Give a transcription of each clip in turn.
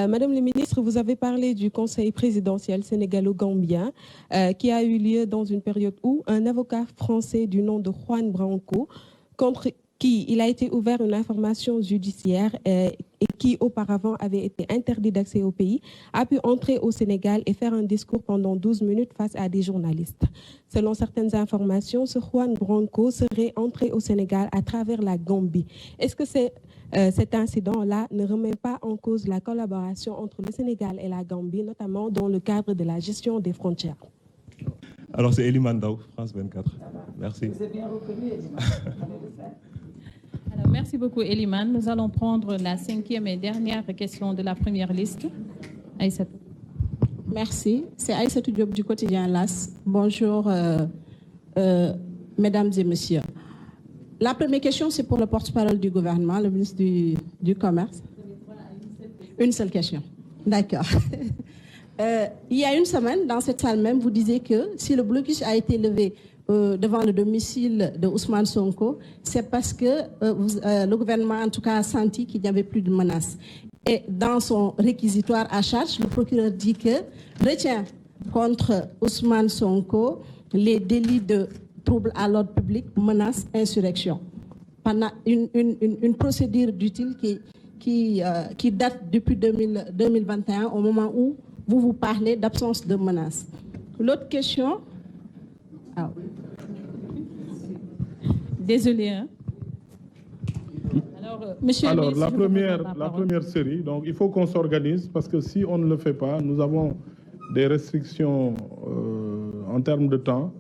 Madame la ministre, vous avez parlé du Conseil présidentiel sénégalo-gambien qui a eu lieu dans une période où un avocat français du nom de Juan Branco, contre qui il a été ouvert une information judiciaire et qui auparavant avait été interdit d'accès au pays, a pu entrer au Sénégal et faire un discours pendant 12 minutes face à des journalistes. Selon certaines informations, ce Juan Branco serait entré au Sénégal à travers la Gambie. Est-ce que cet incident-là ne remet pas en cause la collaboration entre le Sénégal et la Gambie, notamment dans le cadre de la gestion des frontières? Alors c'est Eliman Daou, France 24. Merci. Vous avez bien reconnu, Eliman. Alors, merci beaucoup, Eliman. Nous allons prendre la 5e et dernière question de la première liste. Aïssatou. Merci. C'est Aïssatou Diop du quotidien LAS. Bonjour, mesdames et messieurs. La première question, c'est pour le porte-parole du gouvernement, le ministre du Commerce. Une seule question. D'accord. Il y a une semaine, dans cette salle même, vous disiez que si le blocus a été levé devant le domicile de Ousmane Sonko, c'est parce que le gouvernement, en tout cas, a senti qu'il n'y avait plus de menaces. Et dans son réquisitoire à charge, le procureur dit que retient contre Ousmane Sonko les délits de trouble à l'ordre public, menace, insurrection. Pendant une procédure d'utile qui date depuis 2021, au moment où vous parlez d'absence de menace. L'autre question... Ah. Désolé. Hein? Alors, monsieur Alors, le ministre, la première série, donc il faut qu'on s'organise parce que si on ne le fait pas, nous avons des restrictions en termes de temps.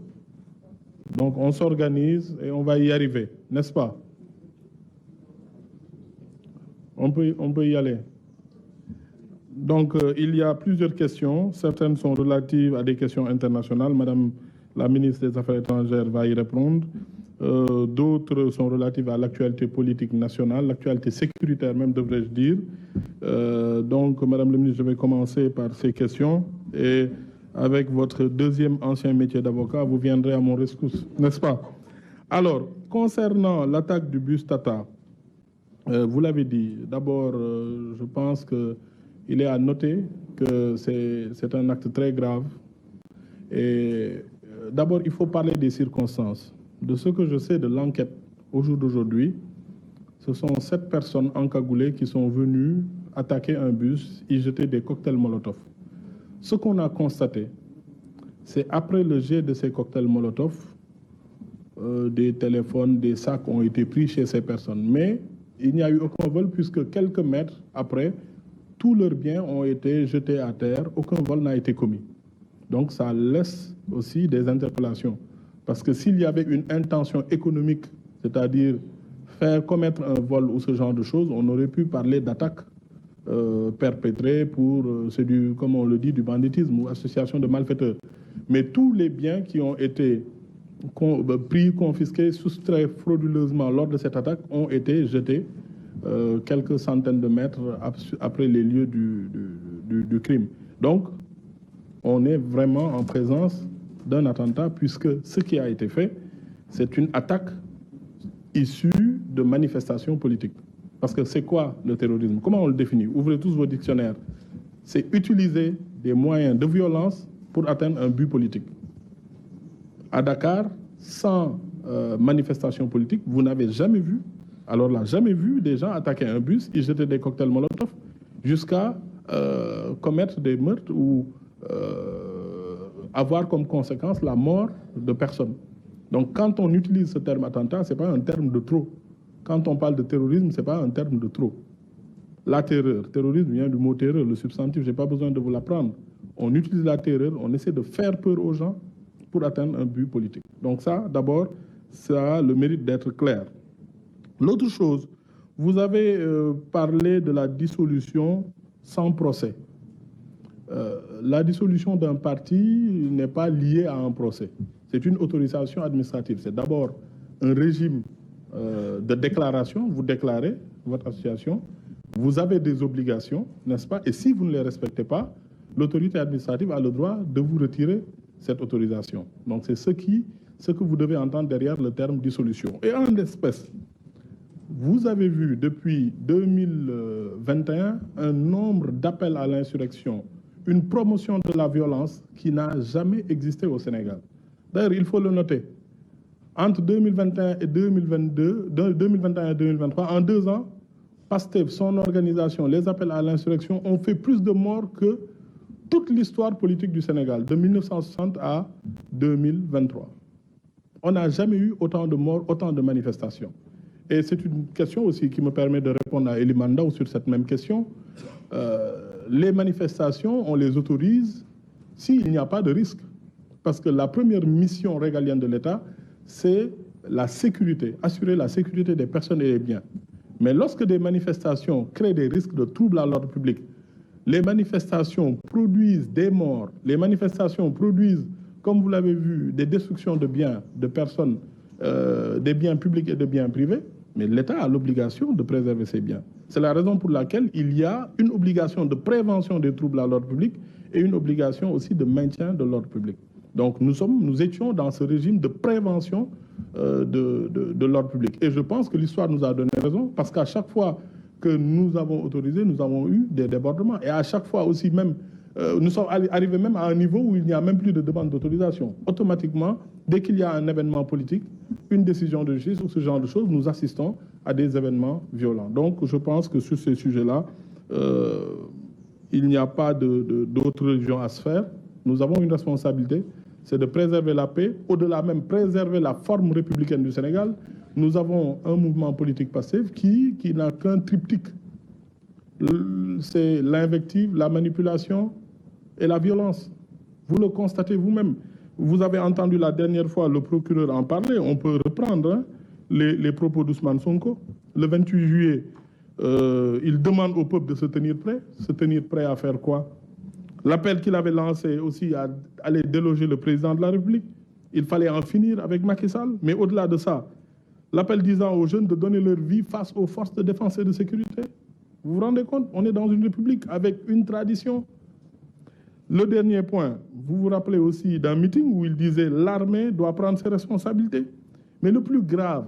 Donc, on s'organise et on va y arriver, n'est-ce pas? On peut y aller. Donc, il y a plusieurs questions. Certaines sont relatives à des questions internationales. Madame la ministre des Affaires étrangères va y répondre. D'autres sont relatives à l'actualité politique nationale, l'actualité sécuritaire même, devrais-je dire. Donc, Madame la ministre, je vais commencer par ces questions. Et avec votre deuxième ancien métier d'avocat, vous viendrez à mon rescousse, n'est-ce pas? Alors, concernant l'attaque du bus Tata, vous l'avez dit, d'abord, je pense qu'il est à noter que c'est un acte très grave. Et d'abord, il faut parler des circonstances. De ce que je sais de l'enquête au jour d'aujourd'hui, ce sont 7 personnes encagoulées qui sont venues attaquer un bus, y jeter des cocktails Molotov. Ce qu'on a constaté, c'est après le jet de ces cocktails Molotov, des téléphones, des sacs ont été pris chez ces personnes. Mais il n'y a eu aucun vol puisque quelques mètres après, tous leurs biens ont été jetés à terre, aucun vol n'a été commis. Donc ça laisse aussi des interpellations. Parce que s'il y avait une intention économique, c'est-à-dire faire commettre un vol ou ce genre de choses, on aurait pu parler d'attaque perpétrée pour, comme on le dit, du banditisme ou association de malfaiteurs. Mais tous les biens qui ont été pris, confisqués, soustraits frauduleusement lors de cette attaque ont été jetés quelques centaines de mètres après les lieux du crime. Donc, on est vraiment en présence d'un attentat puisque ce qui a été fait, c'est une attaque issue de manifestations politiques. Parce que c'est quoi le terrorisme? Comment on le définit? Ouvrez tous vos dictionnaires. C'est utiliser des moyens de violence pour atteindre un but politique. À Dakar, sans manifestation politique, vous n'avez jamais vu, alors là, jamais vu des gens attaquer un bus, y jeter des cocktails Molotov, jusqu'à commettre des meurtres ou avoir comme conséquence la mort de personnes. Donc quand on utilise ce terme attentat, ce n'est pas un terme de trop. Quand on parle de terrorisme, ce n'est pas un terme de trop. La terreur, terrorisme vient du mot terreur, le substantif, je n'ai pas besoin de vous l'apprendre. On utilise la terreur, on essaie de faire peur aux gens pour atteindre un but politique. Donc ça, d'abord, ça a le mérite d'être clair. L'autre chose, vous avez parlé de la dissolution sans procès. La dissolution d'un parti n'est pas liée à un procès. C'est une autorisation administrative. C'est d'abord un régime de déclaration. Vous déclarez votre association. Vous avez des obligations, n'est-ce pas? Et si vous ne les respectez pas, l'autorité administrative a le droit de vous retirer cette autorisation. Donc c'est ce que vous devez entendre derrière le terme dissolution. Et en l'espèce, vous avez vu depuis 2021 un nombre d'appels à l'insurrection, une promotion de la violence qui n'a jamais existé au Sénégal. D'ailleurs, il faut le noter. Entre 2021 et 2021 et 2023, en 2 ans, PASTEF, son organisation, les appels à l'insurrection ont fait plus de morts que toute l'histoire politique du Sénégal, de 1960 à 2023. On n'a jamais eu autant de morts, autant de manifestations. Et c'est une question aussi qui me permet de répondre à Elie Mandaw sur cette même question. Les manifestations, on les autorise s'il n'y a pas de risque. Parce que la première mission régalienne de l'État, c'est la sécurité, assurer la sécurité des personnes et des biens. Mais lorsque des manifestations créent des risques de troubles à l'ordre public, les manifestations produisent des morts, les manifestations produisent, comme vous l'avez vu, des destructions de biens, de personnes, des biens publics et de biens privés, mais l'État a l'obligation de préserver ces biens. C'est la raison pour laquelle il y a une obligation de prévention des troubles à l'ordre public et une obligation aussi de maintien de l'ordre public. Donc nous étions dans ce régime de prévention de l'ordre public. Et je pense que l'histoire nous a donné raison, parce qu'à chaque fois que nous avons autorisé, nous avons eu des débordements. Et à chaque fois aussi même, nous sommes arrivés même à un niveau où il n'y a même plus de demande d'autorisation. Automatiquement, dès qu'il y a un événement politique, une décision de justice ou ce genre de choses, nous assistons à des événements violents. Donc je pense que sur ces sujets-là, il n'y a pas d'autre religion à se faire. Nous avons une responsabilité, c'est de préserver la paix, au-delà même préserver la forme républicaine du Sénégal. Nous avons un mouvement politique passif qui n'a qu'un triptyque. C'est l'invective, la manipulation et la violence. Vous le constatez vous-même. Vous avez entendu la dernière fois le procureur en parler. On peut reprendre les propos d'Ousmane Sonko. Le 28 juillet, il demande au peuple de se tenir prêt. Se tenir prêt à faire quoi? L'appel qu'il avait lancé aussi à aller déloger le président de la République. Il fallait en finir avec Macky Sall. Mais au-delà de ça, l'appel disant aux jeunes de donner leur vie face aux forces de défense et de sécurité. Vous vous rendez compte? On est dans une république avec une tradition. Le dernier point, vous vous rappelez aussi d'un meeting où il disait l'armée doit prendre ses responsabilités. Mais le plus grave,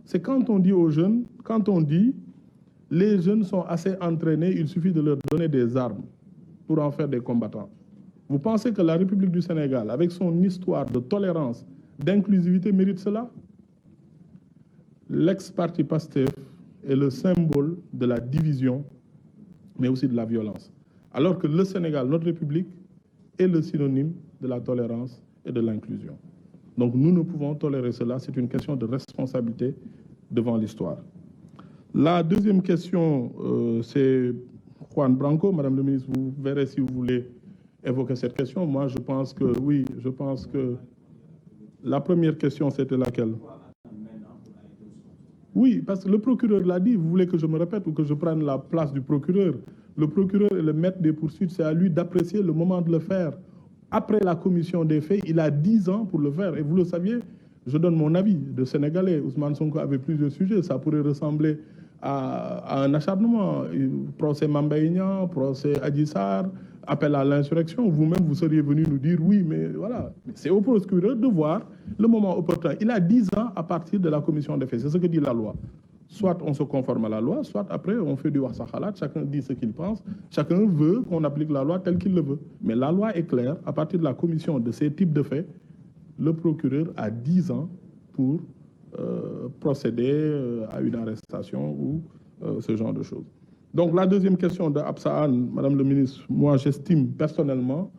c'est quand on dit aux jeunes, quand on dit les jeunes sont assez entraînés, il suffit de leur donner des armes pour en faire des combattants. Vous pensez que la République du Sénégal, avec son histoire de tolérance, d'inclusivité, mérite cela? L'ex-parti PASTEF est le symbole de la division, mais aussi de la violence. Alors que le Sénégal, notre République, est le synonyme de la tolérance et de l'inclusion. Donc nous ne pouvons tolérer cela, c'est une question de responsabilité devant l'histoire. La deuxième question, c'est Juan Branco. Madame le ministre, vous verrez si vous voulez évoquer cette question. Moi, je pense que oui, je pense que la première question, c'était laquelle? Oui, parce que le procureur l'a dit. Vous voulez que je me répète ou que je prenne la place du procureur? Le procureur est le maître des poursuites. C'est à lui d'apprécier le moment de le faire. Après la commission des faits, il a 10 ans pour le faire. Et vous le saviez, je donne mon avis de Sénégalais. Ousmane Sonko avait plusieurs sujets. Ça pourrait ressembler à un acharnement. Procès Mame Mbaye Niang, procès Adji Sarr, appel à l'insurrection. Vous-même, vous seriez venu nous dire oui, mais voilà. C'est au procureur de voir le moment opportun. Il a 10 ans à partir de la commission des faits. C'est ce que dit la loi. Soit on se conforme à la loi, soit après on fait du warsakhalat, chacun dit ce qu'il pense, chacun veut qu'on applique la loi telle qu'il le veut. Mais la loi est claire, à partir de la commission de ces types de faits, le procureur a 10 ans pour procéder à une arrestation ou ce genre de choses. Donc la deuxième question de Absa Anne, Madame le ministre, moi j'estime personnellement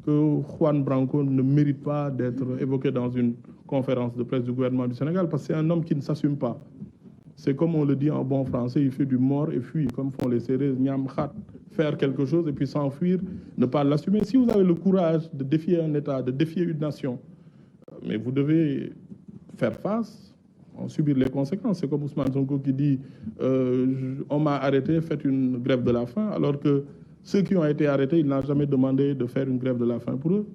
que Juan Branco ne mérite pas d'être évoqué dans une conférence de presse du gouvernement du Sénégal parce que c'est un homme qui ne s'assume pas. C'est comme on le dit en bon français, il fait du mort et fuit, comme font les Sérères, Niam Khat, faire quelque chose et puis s'enfuir, ne pas l'assumer. Si vous avez le courage de défier un État, de défier une nation, mais vous devez faire face, en subir les conséquences. C'est comme Ousmane Sonko qui dit on m'a arrêté, faites une grève de la faim, alors que ceux qui ont été arrêtés, il n'a jamais demandé de faire une grève de la faim pour eux.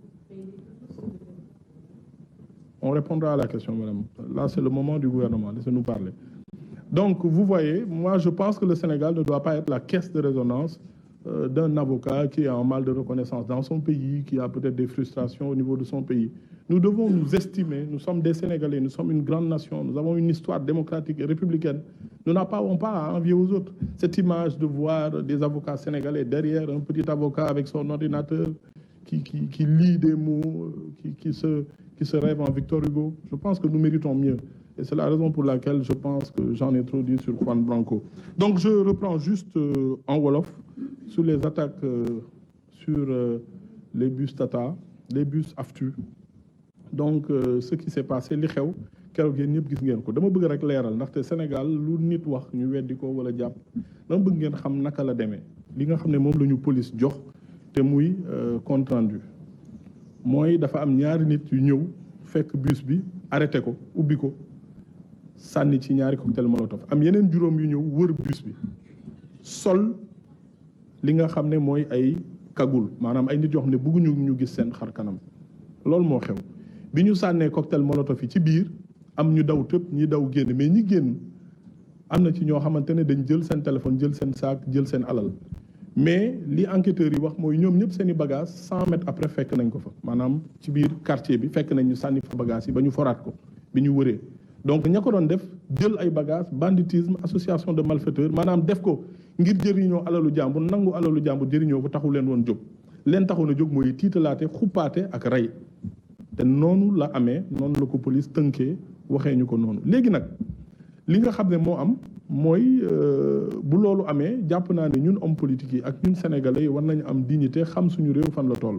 On répondra à la question, madame. Là, c'est le moment du gouvernement. Laissez-nous parler. Donc, vous voyez, moi, je pense que le Sénégal ne doit pas être la caisse de résonance d'un avocat qui est en mal de reconnaissance dans son pays, qui a peut-être des frustrations au niveau de son pays. Nous devons nous estimer, nous sommes des Sénégalais, nous sommes une grande nation, nous avons une histoire démocratique et républicaine. Nous n'avons pas à envier aux autres. Cette image de voir des avocats sénégalais derrière un petit avocat avec son ordinateur qui lit des mots, qui se rêve en Victor Hugo, je pense que nous méritons mieux. Et c'est la raison pour laquelle je pense que j'en ai trop dit sur Juan Branco. Donc je reprends juste en Wolof sur les attaques sur les bus Tata, les bus Aftu. Donc ce qui s'est passé, li xew keroog yéen ñëpp gis ngeen ko dama bëgg rek leeral ndaxte Sénégal lu nit wax ñu weddi ko wala jàpp dama bëgg ngeen xam naka la demee li nga xam ne moom la ñu police jox te muy compte rendu mooy dafa am ñaari nit yu ñëw fekk bus bi arrêté ko ubbi ko sànni ci ñaari cocktail molotov am yeneen juróom yu ñëw wër bus bi sol li nga xam ne mooy ay kagul maanaam ay nit yoo xam ne bëgguñu ñu gis seen xar kanam loolu moo xew bi ñu sànnee cocktail molotov yi ci biir am ñu daw tëb ñi daw génn mais ñi génn am na ci ñoo xamante ne dañ jël seen téléphone jël seen saak jël seen alal mais li enquêteurs yi wax mooy ñoom ñëpp seen i bagages 100 mètres après fekk nañ ko fa maanaam ci biir quartier bi fekk nañ ñu sànni fa bagages yi ba ñu foraat ko bi ñu wëree donc ña ko doon def jël ay bagages banditisme association de malfaiteurs maanaam def ko ngir jëriñoo alalu jàmbur nangu alalu jàmbur jëriñoo ko taxu leen woon jóg leen taxoon a jóg mooy tiitalaate xuppaate ak rey te noonu la amee noonu la ko police tënkee waxee ñu ko noonu léegi nag li nga xam ne moo am mooy bu loolu amee jàpp naa ne ñun homme politique yi ak ñun sénégalais yi war nañu am dignité xam suñu réew fan la toll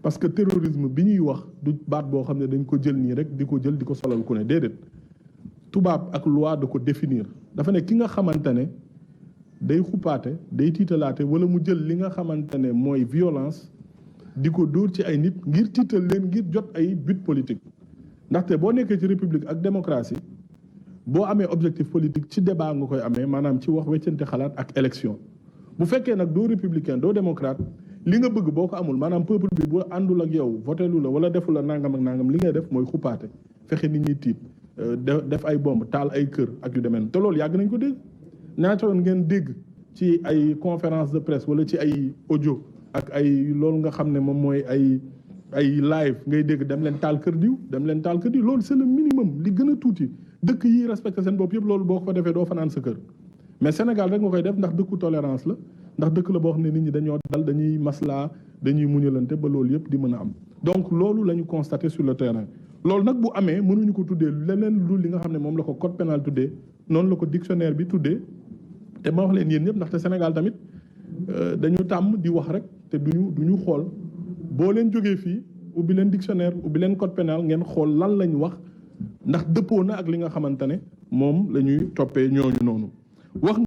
parce que terrorisme bi ñuy wax du baat boo xam ne dañ ko jël nii rek di ko jël di ko solal ku ne déedéet tubaab ak loi da ko définir dafa ne ki nga xamante ne day xuppaate day tiitalaate wala mu jël li nga xamante ne mooy violence di ko dóor ci ay nit ngir tiital leen ngir jot ay but politique ndaxte boo nekkee ci république ak démocratie boo amee objectif politique ci débat nga koy amee maanaam ci wax weccante xalaat ak élection bu fekkee nag doo républicain doo démocrate li nga bëgg boo ko amul maanaam peuple bi boo àndul ak yow votélu la wala defu la nangam ak nangam li ngay def mooy xuppaate fexe nit ñi tiit def ay bomb taal ay kër ak yu demee te loolu yàgg nañ ko dégg ñaata yoon ngeen dégg ci ay conférence de presse wala ci ay audio ak ay loolu nga xam ne moom mooy ay live ngay dégg dem leen taal kër diw dem leen taal kër diw loolu c'est le minimum li gën a tuuti dëkk yi respecté seen bopp yëpp loolu boo ko fa defee doo fanaan sa kër mais Sénégal rek nga koy def ndax dëkku tolérance la ndax dëkk la boo xam ne nit ñi dañoo dal dañuy maslaa dañuy muñalante ba loolu yëpp di mën a am donc loolu la ñu constaté sur le terrain loolu nag bu amee mënuñu ko tuddee leneen lu li nga xam ne moom la ko code pénal tuddee noonu la ko dictionnaire bi tuddee te ma wax leen yéen ñëpp ndaxte Sénégal tamit dañu tàmm di wax rek te duñu xool boo leen jógee fii ubbi leen dictionnaire ubbi leen code pénal ngeen xool lan lañ wax ndax dëppoo na ak li nga xamante ne moom la ñuy toppee ñooñu noonu wax